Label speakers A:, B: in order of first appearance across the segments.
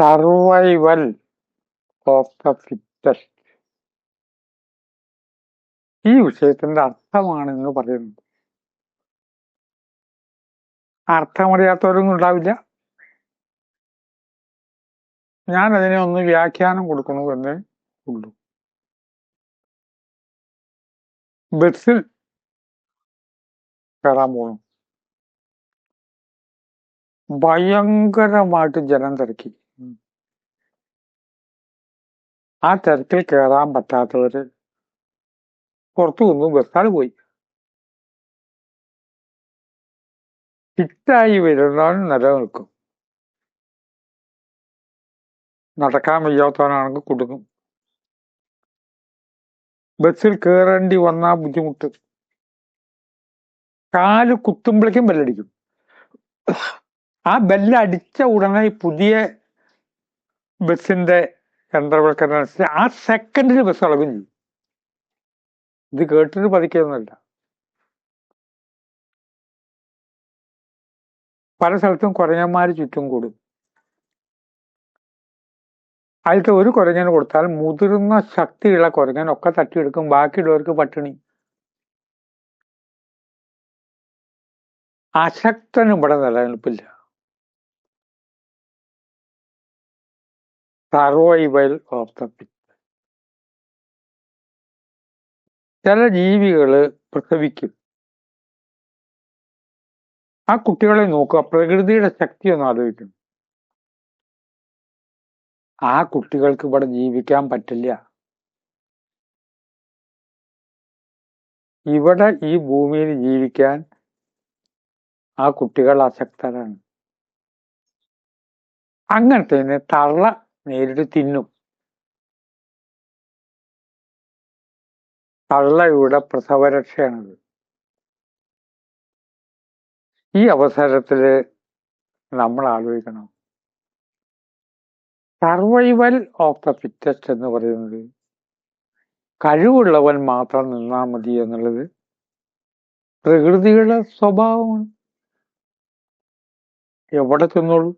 A: Survival of the fittest. ഈ വിഷയത്തിന്റെ അർത്ഥമാണ് ഇന്ന് പറയുന്നത്. അർത്ഥമറിയാത്തവരൊന്നും ഉണ്ടാവില്ല. ഞാൻ അതിനെ ഒന്ന് വ്യാഖ്യാനം കൊടുക്കണു എന്നേ ഉള്ളൂ. ബസ്സിൽ കയറാൻ പോകണം. ഭയങ്കരമായിട്ട് ജനം തിരക്കി. ആ തിരക്കിൽ കയറാൻ പറ്റാത്തവര് പുറത്തു വന്നു ബസ്സാൾ പോയി. ഫിറ്റായി വരുന്നവൻ നിലനിൽക്കും. നടക്കാൻ വയ്യാത്തവനാണെങ്കിൽ കുടുങ്ങും. ബസ്സിൽ കയറേണ്ടി വന്ന ബുദ്ധിമുട്ട്. കാല് കുത്തുമ്പോഴേക്കും ബെല്ലടിക്കും. ആ ബെല്ലടിച്ച ഉടനെ പുതിയ ബസ്സിന്റെ യന്ത്രവൽക്കരണം അനുസരിച്ച് ആ സെക്കൻഡിൽ ബസ് അളവും ചെയ്യും. ഇത് കേട്ടിട്ട് പതിക്കൊന്നുമല്ല. പല സ്ഥലത്തും കുരങ്ങന്മാര് ചുറ്റും കൂടും. അതിലത്തെ ഒരു കുരങ്ങന് കൊടുത്താൽ മുതിർന്ന ശക്തിയുള്ള കുരങ്ങനൊക്കെ തട്ടിയെടുക്കും. ബാക്കിയുള്ളവർക്ക് പട്ടിണി. അശക്തനും ഇവിടെ നിലനിൽപ്പില്ല. Survival of the fit. ചില ജീവികള് പ്രസവിക്കും. ആ കുട്ടികളെ നോക്കുക. പ്രകൃതിയുടെ ശക്തി ഒന്ന് ആലോചിക്കും. ആ കുട്ടികൾക്ക് ഇവിടെ ജീവിക്കാൻ പറ്റില്ല. ഇവിടെ ഈ ഭൂമിയിൽ ജീവിക്കാൻ ആ കുട്ടികൾ അശക്തരാണ്. അങ്ങനത്തെ തള്ള നേരിട്ട് തിന്നും. തള്ളയുടെ പ്രസവരക്ഷയാണത്. ഈ അവസരത്തില് നമ്മൾ ആലോചിക്കണം, സർവൈവൽ ഓഫ് ദ ഫിറ്റസ്റ്റ് എന്ന് പറയുന്നത് കഴിവുള്ളവൻ മാത്രം നിന്നാൽ മതി എന്നുള്ളത് പ്രകൃതിയുടെ സ്വഭാവമാണ്. എവിടെ ചെന്നോളൂ.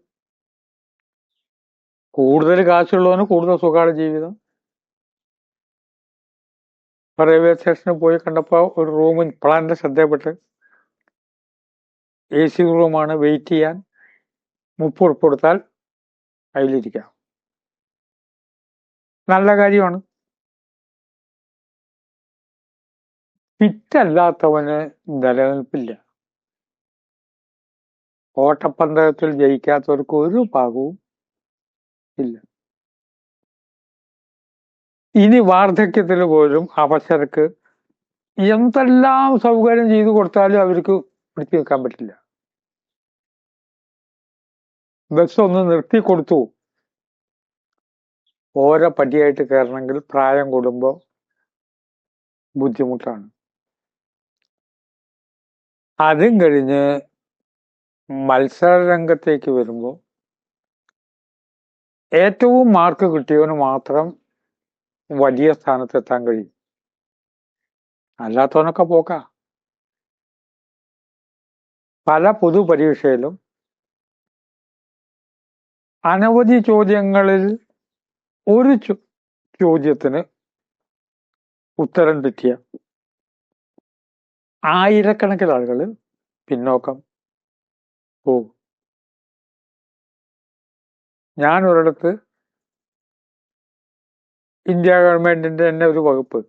A: കൂടുതൽ കാശുള്ളവന് കൂടുതൽ സുഖമാണ് ജീവിതം. റെയിൽവേ സ്റ്റേഷനിൽ പോയി കണ്ടപ്പോ ഒരു റൂം ഇപ്പോഴാണ് എന്റെ ശ്രദ്ധയപ്പെട്ട്. AC റൂമാണ്. വെയിറ്റ് ചെയ്യാൻ 30 ഉറുപ്പിക കൊടുത്താൽ അതിലിരിക്കാം. നല്ല കാര്യമാണ്. ഫിറ്റല്ലാത്തവന് നിലനിൽപ്പില്ല. ഓട്ടപ്പന്തയത്തിൽ ജയിക്കാത്തവർക്ക് ഒരു ഭാഗവും ഇല്ല. ഇനി വാർദ്ധക്യത്തിൽ പോലും അവശർക്ക് എന്തെല്ലാം സൗകര്യം ചെയ്തു കൊടുത്താലും അവർക്ക് പിടിച്ചു നിൽക്കാൻ പറ്റില്ല. ബസ് ഒന്ന് നിർത്തി കൊടുത്തു. ഓരോ പടിയായിട്ട് കയറണമെങ്കിൽ പ്രായം കൂടുമ്പോൾ ബുദ്ധിമുട്ടാണ്. അതും കഴിഞ്ഞ് മത്സര രംഗത്തേക്ക് വരുമ്പോൾ ഏറ്റവും മാർക്ക് കിട്ടിയവന് മാത്രം വലിയ സ്ഥാനത്തെത്താൻ കഴിയും. അല്ലാത്തവനൊക്കെ പോക്കാ. പല പൊതുപരീക്ഷയിലും അനവധി ചോദ്യങ്ങളിൽ ഒരു ചോദ്യത്തിന് ഉത്തരം തെറ്റിയ ആയിരക്കണക്കിന് ആളുകൾ പിന്നോക്കം പോകും. ഞാൻ ഒരിടത്ത് ഇന്ത്യ ഗവൺമെന്റിന്റെ തന്നെ ഒരു വകുപ്പ്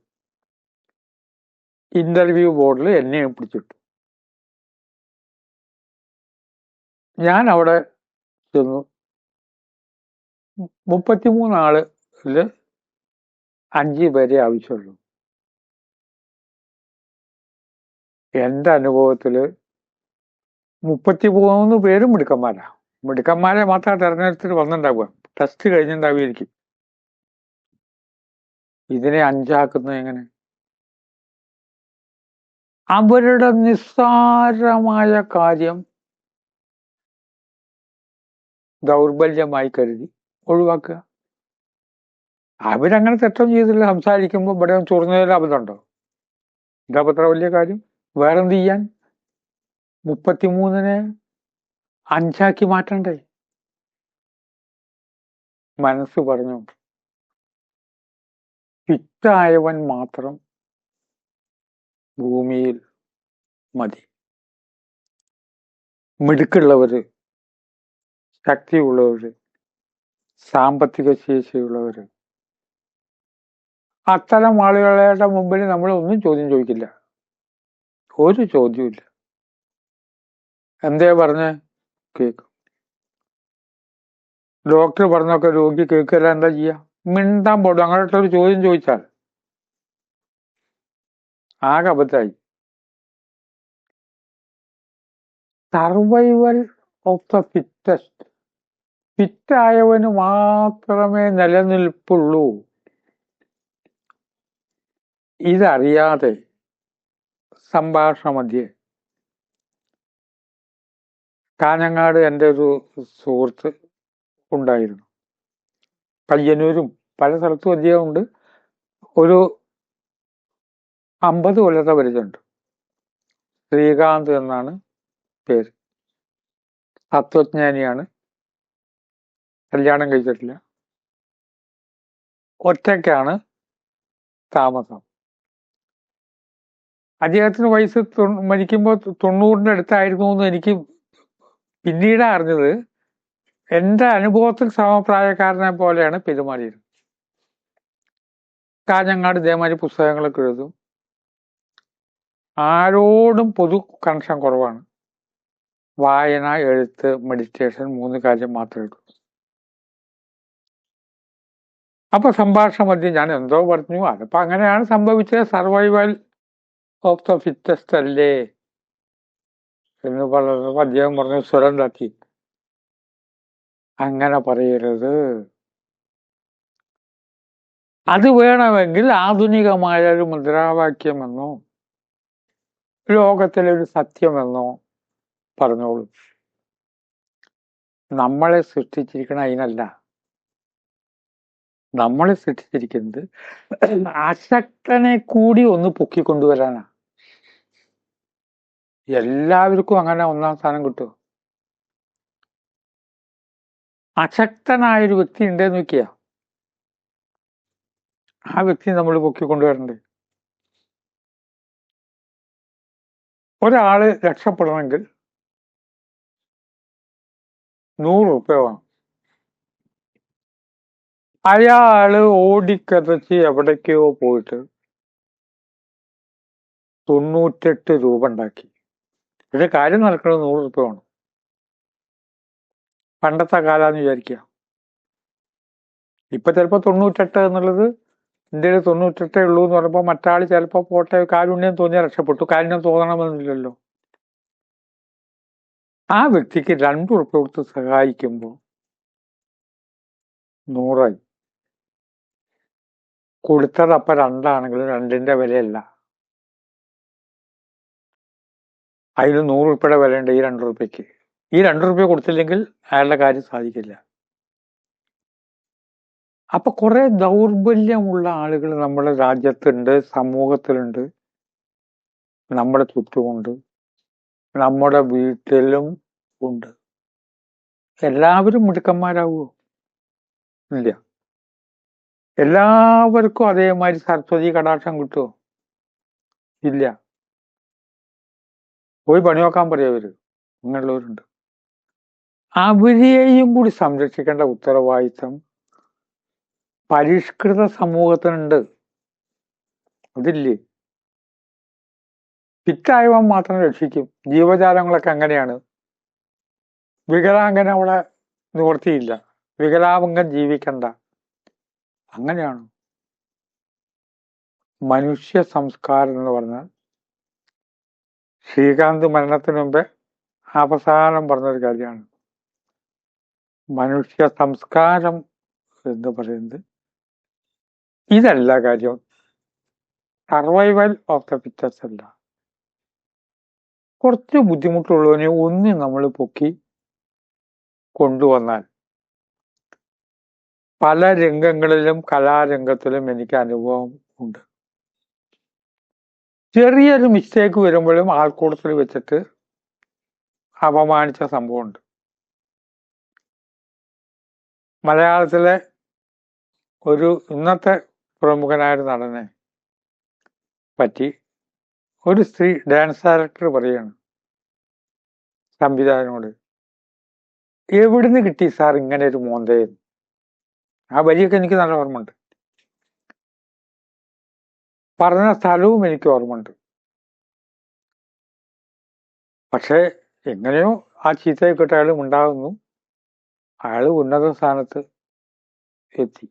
A: ഇന്റർവ്യൂ ബോർഡിൽ എന്നെയും പിടിച്ചിട്ടു. ഞാൻ അവിടെ ചെന്നു. 33 ആളില് 5 പേരെ ആവശ്യമുള്ളൂ. എന്റെ അനുഭവത്തില് 33 പേരും മിടുക്കന്മാരാ. മിടുക്കന്മാരെ മാത്രം തെരഞ്ഞെടുത്തിട്ട് വന്നിട്ടുണ്ടാവുക. ടെസ്റ്റ് കഴിഞ്ഞിട്ടുണ്ടാവുമായിരിക്കും. ഇതിനെ 5 ആക്കുന്നത് എങ്ങനെ? അവരുടെ നിസ്സാരമായ കാര്യം ദൗർബല്യമായി കരുതി ഒഴിവാക്കുക. അവരങ്ങനെ തെറ്റം ചെയ്തില്ല. സംസാരിക്കുമ്പോൾ ഇവിടെ ചൊറിഞ്ഞതിൽ അബദ്ധമുണ്ടോ? ഇതാ അത്ര വലിയ കാര്യം. വേറെന്ത് ചെയ്യാൻ? 33നെ 5 ആക്കി മാറ്റണ്ടേ? മനസ്സ് പറഞ്ഞു ഫിറ്റായവൻ മാത്രം ഭൂമിയിൽ മതി. മിടുക്കുള്ളവര്, ശക്തിയുള്ളവര്, സാമ്പത്തിക ശേഷിയുള്ളവര്, അത്തരം ആളുകളുടെ മുമ്പിൽ നമ്മൾ ഒന്നും ചോദ്യം ചോദിക്കില്ല. ഒരു ചോദ്യമില്ല. എന്തേ പറഞ്ഞ് കേൾക്കും. ഡോക്ടർ പറഞ്ഞൊക്കെ രോഗി കേൾക്കില്ല, എന്താ ചെയ്യാ? മിണ്ടാൻ പോടും. അങ്ങോട്ട് ഒരു ചോദ്യം ചോദിച്ചാൽ ആകെ അബദ്ധമായി. Survival of the fittest. ഫിറ്റായവന് മാത്രമേ നിലനിൽപ്പുള്ളൂ. ഇതറിയാതെ സംഭാഷണ മധ്യേ കാഞ്ഞങ്ങാട് എൻ്റെ ഒരു സുഹൃത്ത് ഉണ്ടായിരുന്നു. പയ്യന്നൂരും പല സ്ഥലത്തും അദ്ദേഹമുണ്ട്. ഒരു 50 കൊല്ലത്തെ പരിചയമുണ്ട്. ശ്രീകാന്ത് എന്നാണ് പേര്. തത്വജ്ഞാനിയാണ്. കല്യാണം കഴിച്ചിട്ടില്ല. ഒറ്റയ്ക്കാണ് താമസം. അദ്ദേഹത്തിന് വയസ്സ് മരിക്കുമ്പോൾ 90-ന്റെ അടുത്തായിരുന്നു എന്ന് എനിക്ക് പിന്നീട് അറിഞ്ഞത്. എൻ്റെ അനുഭവത്തിൽ സമപ്രായക്കാരനെ പോലെയാണ് പെരുമാറിയത്. കാഞ്ഞങ്ങാട് ഇതേമാതിരി പുസ്തകങ്ങളൊക്കെ എഴുതും. ആരോടും പൊതു കണക്ഷൻ കുറവാണ്. വായന, എഴുത്ത്, മെഡിറ്റേഷൻ, 3 കാര്യം മാത്രമേ ഉള്ളൂ. അപ്പൊ സംഭാഷണ മധ്യം ഞാൻ എന്തോ പറഞ്ഞു. അതിപ്പോ അങ്ങനെയാണ് സംഭവിച്ചത്. സർവൈവൽ ഓഫ് ദ ഫിറ്റസ്റ്റ് അല്ലേ എന്ന് പറഞ്ഞപ്പോ അദ്ദേഹം പറഞ്ഞു, സ്വരം തട്ടി, അങ്ങനെ പറയരുത്. അത് വേണമെങ്കിൽ ആധുനികമായ ഒരു മുദ്രാവാക്യമെന്നോ ലോകത്തിലെ ഒരു സത്യമെന്നോ പറഞ്ഞോളൂ. നമ്മളെ സൃഷ്ടിച്ചിരിക്കണ അതിനല്ല. നമ്മളെ സൃഷ്ടിച്ചിരിക്കുന്നത് അശക്തനെ കൂടി ഒന്ന് പൊക്കിക്കൊണ്ടുവരാനാ. എല്ലാവർക്കും അങ്ങനെ 1-ാം സ്ഥാനം കിട്ടും. അശക്തനായൊരു വ്യക്തി ഉണ്ടെന്ന് നോക്കിയാ ആ വ്യക്തി നമ്മൾ പൊക്കിക്കൊണ്ടുവരണ്ടേ. ഒരാള് രക്ഷപ്പെടണമെങ്കിൽ 100 റുപ്യ വേണം. അയാള് ഓടിക്കതച്ച് എവിടേക്കോ പോയിട്ട് 98 രൂപ ഉണ്ടാക്കി. പക്ഷെ കാര്യം നടക്കുന്നത് 100 റുപ്യ വേണം. പണ്ടത്തെ കാലാന്ന് വിചാരിക്കുക. ഇപ്പൊ ചിലപ്പോ 98 എന്നുള്ളത് ഇന്ത്യയിൽ 98 ഉള്ളൂ എന്ന് പറയുമ്പോൾ മറ്റാള് ചിലപ്പോ പോട്ടെ കാരുണ്യം തോന്നിയാൽ രക്ഷപ്പെട്ടു. കാരുണ്യം തോന്നണമെന്നില്ലല്ലോ. ആ വ്യക്തിക്ക് 2 റുപ്യ കൊടുത്ത് സഹായിക്കുമ്പോൾ 100ആയി. കൊടുത്തത് അപ്പൊ 2ആണെങ്കിലും 2ന്റെ വിലയല്ല. അതിന് 100 റുപ്യയുടെ വിലയുണ്ട് ഈ 2 റുപ്യക്ക്. ഈ 2 റുപ്യ കൊടുത്തില്ലെങ്കിൽ അയാളുടെ കാര്യം സാധിക്കില്ല. അപ്പൊ കുറെ ദൗർബല്യമുള്ള ആളുകൾ നമ്മുടെ രാജ്യത്തുണ്ട്, സമൂഹത്തിലുണ്ട്, നമ്മുടെ ചുറ്റുമുണ്ട്, നമ്മുടെ വീട്ടിലും ഉണ്ട്. എല്ലാവരും മിടുക്കന്മാരാവുമോ? ഇല്ല. എല്ലാവർക്കും അതേമാതിരി സരസ്വതി കടാക്ഷം കിട്ടുമോ? ഇല്ല. പോയി പണി നോക്കാൻ പറയവര്. അങ്ങനെയുള്ളവരുണ്ട്. അവരെയും കൂടി സംരക്ഷിക്കേണ്ട ഉത്തരവാദിത്തം പരിഷ്കൃത സമൂഹത്തിനുണ്ട്. അതില്ലേ? ഫിറ്റായവൻ മാത്രം രക്ഷിക്കും. ജീവജാലങ്ങളൊക്കെ അങ്ങനെയാണ്. വികലാംഗൻ അവിടെ നിവർത്തിയില്ല. വികലാംഗൻ ജീവിക്കണ്ട. അങ്ങനെയാണ്. മനുഷ്യ സംസ്കാരം എന്ന് പറഞ്ഞാൽ ശ്രീകാന്ത് മരണത്തിന് മുമ്പേ അവസാനം പറഞ്ഞൊരു കാര്യമാണ്. മനുഷ്യ സംസ്കാരം എന്ന് പറയുന്നത് ഇതല്ല കാര്യം. സർവൈവൽ ഓഫ് ദ ഫിറ്റസ്റ്റ് അല്ല. കുറച്ച് ബുദ്ധിമുട്ടുള്ളവനെ ഒന്ന് നമ്മൾ പൊക്കി കൊണ്ടുവന്നാൽ പല രംഗങ്ങളിലും കലാരംഗത്തിലും എനിക്ക് അനുഭവം ഉണ്ട്. ചെറിയൊരു മിസ്റ്റേക്ക് വരുമ്പോഴും ആൾക്കൂട്ടത്തിൽ വെച്ചിട്ട് അപമാനിച്ച സംഭവമുണ്ട്. മലയാളത്തിലെ ഒരു ഇന്നത്തെ പ്രമുഖനായ ഒരു നടനെ പറ്റി ഒരു സ്ത്രീ ഡാൻസ് ഡയറക്ടർ പറയാണ് സംവിധായകനോട്, എവിടുന്ന് കിട്ടി സാർ ഇങ്ങനെ ഒരു മോന്തയെന്ന്. ആ വരിയൊക്കെ എനിക്ക് നല്ല ഓർമ്മയുണ്ട്. പറഞ്ഞ സ്ഥലവും എനിക്ക് ഓർമ്മയുണ്ട്. പക്ഷെ എങ്ങനെയോ ആ ചീത്തയെക്കിട്ട് അയാൾ ഉണ്ടാകുന്നു, അയാൾ ഉന്നത സ്ഥാനത്ത് എത്തി.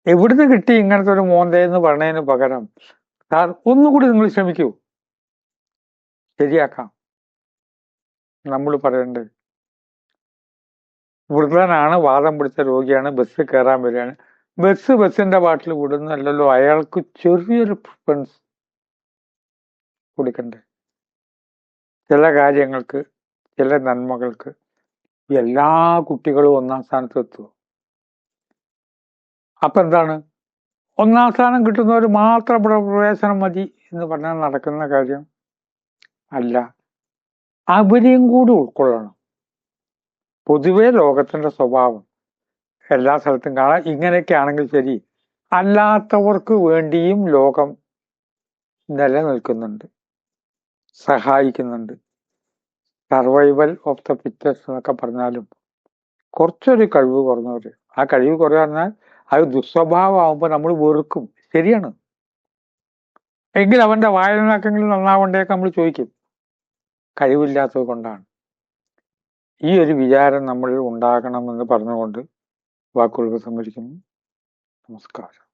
A: എവിടുന്ന് കിട്ടി ഇങ്ങനത്തെ ഒരു മോന്തയെന്ന് പറഞ്ഞതിന് പകരം സാർ ഒന്നുകൂടി നിങ്ങൾ ശ്രമിക്കൂ, ശരിയാക്കാം. നമ്മൾ പറയണ്ടേ, വൃദ്ധനാണ്, വാദം പിടിച്ച രോഗിയാണ്, ബസ് കയറാൻ വരികയാണ്, ബസ്സിന്റെ പാട്ടിൽ വിടുന്നല്ലോ, അയാൾക്ക് ചെറിയൊരു പ്രിഫറൻസ് കൊടുക്കണ്ടേ? ചില കാര്യങ്ങൾക്ക്, ചില നന്മകൾക്ക് എല്ലാ കുട്ടികളും ഒന്നാം സ്ഥാനത്ത് എത്തുമോ? അപ്പൊ എന്താണ്, ഒന്നാം സ്ഥാനം കിട്ടുന്നവർ മാത്രം പ്രവേശനം മതി എന്ന് പറഞ്ഞാൽ നടക്കുന്ന കാര്യം അല്ല. അവരെയും കൂടി ഉൾക്കൊള്ളണം. പൊതുവെ ലോകത്തിന്റെ സ്വഭാവം എല്ലാ സ്ഥലത്തും കാണാം. ഇങ്ങനെയൊക്കെ ആണെങ്കിൽ ശരി, അല്ലാത്തവർക്ക് വേണ്ടിയും ലോകം നിലനിൽക്കുന്നുണ്ട്, സഹായിക്കുന്നുണ്ട്. സർവൈവൽ ഓഫ് ദ ഫിറ്റസ്റ്റ് എന്നൊക്കെ പറഞ്ഞാലും കുറച്ചൊരു കഴിവ് കുറഞ്ഞവര്, ആ കഴിവ് കുറയാ പറഞ്ഞാൽ അത് ദുസ്വഭാവമാകുമ്പോൾ നമ്മൾ വെറുക്കും, ശരിയാണ്. എങ്കിൽ അവന്റെ വായനക്കെങ്കിലും നന്നാവണ്ടേക്ക് നമ്മൾ ചോദിക്കും, കഴിവില്ലാത്തത് കൊണ്ടാണ്. ഈ ഒരു വിചാരം നമ്മൾ ഉണ്ടാകണമെന്ന് പറഞ്ഞുകൊണ്ട് വാക്കുകൾ സംഭരിക്കുന്നു. നമസ്കാരം.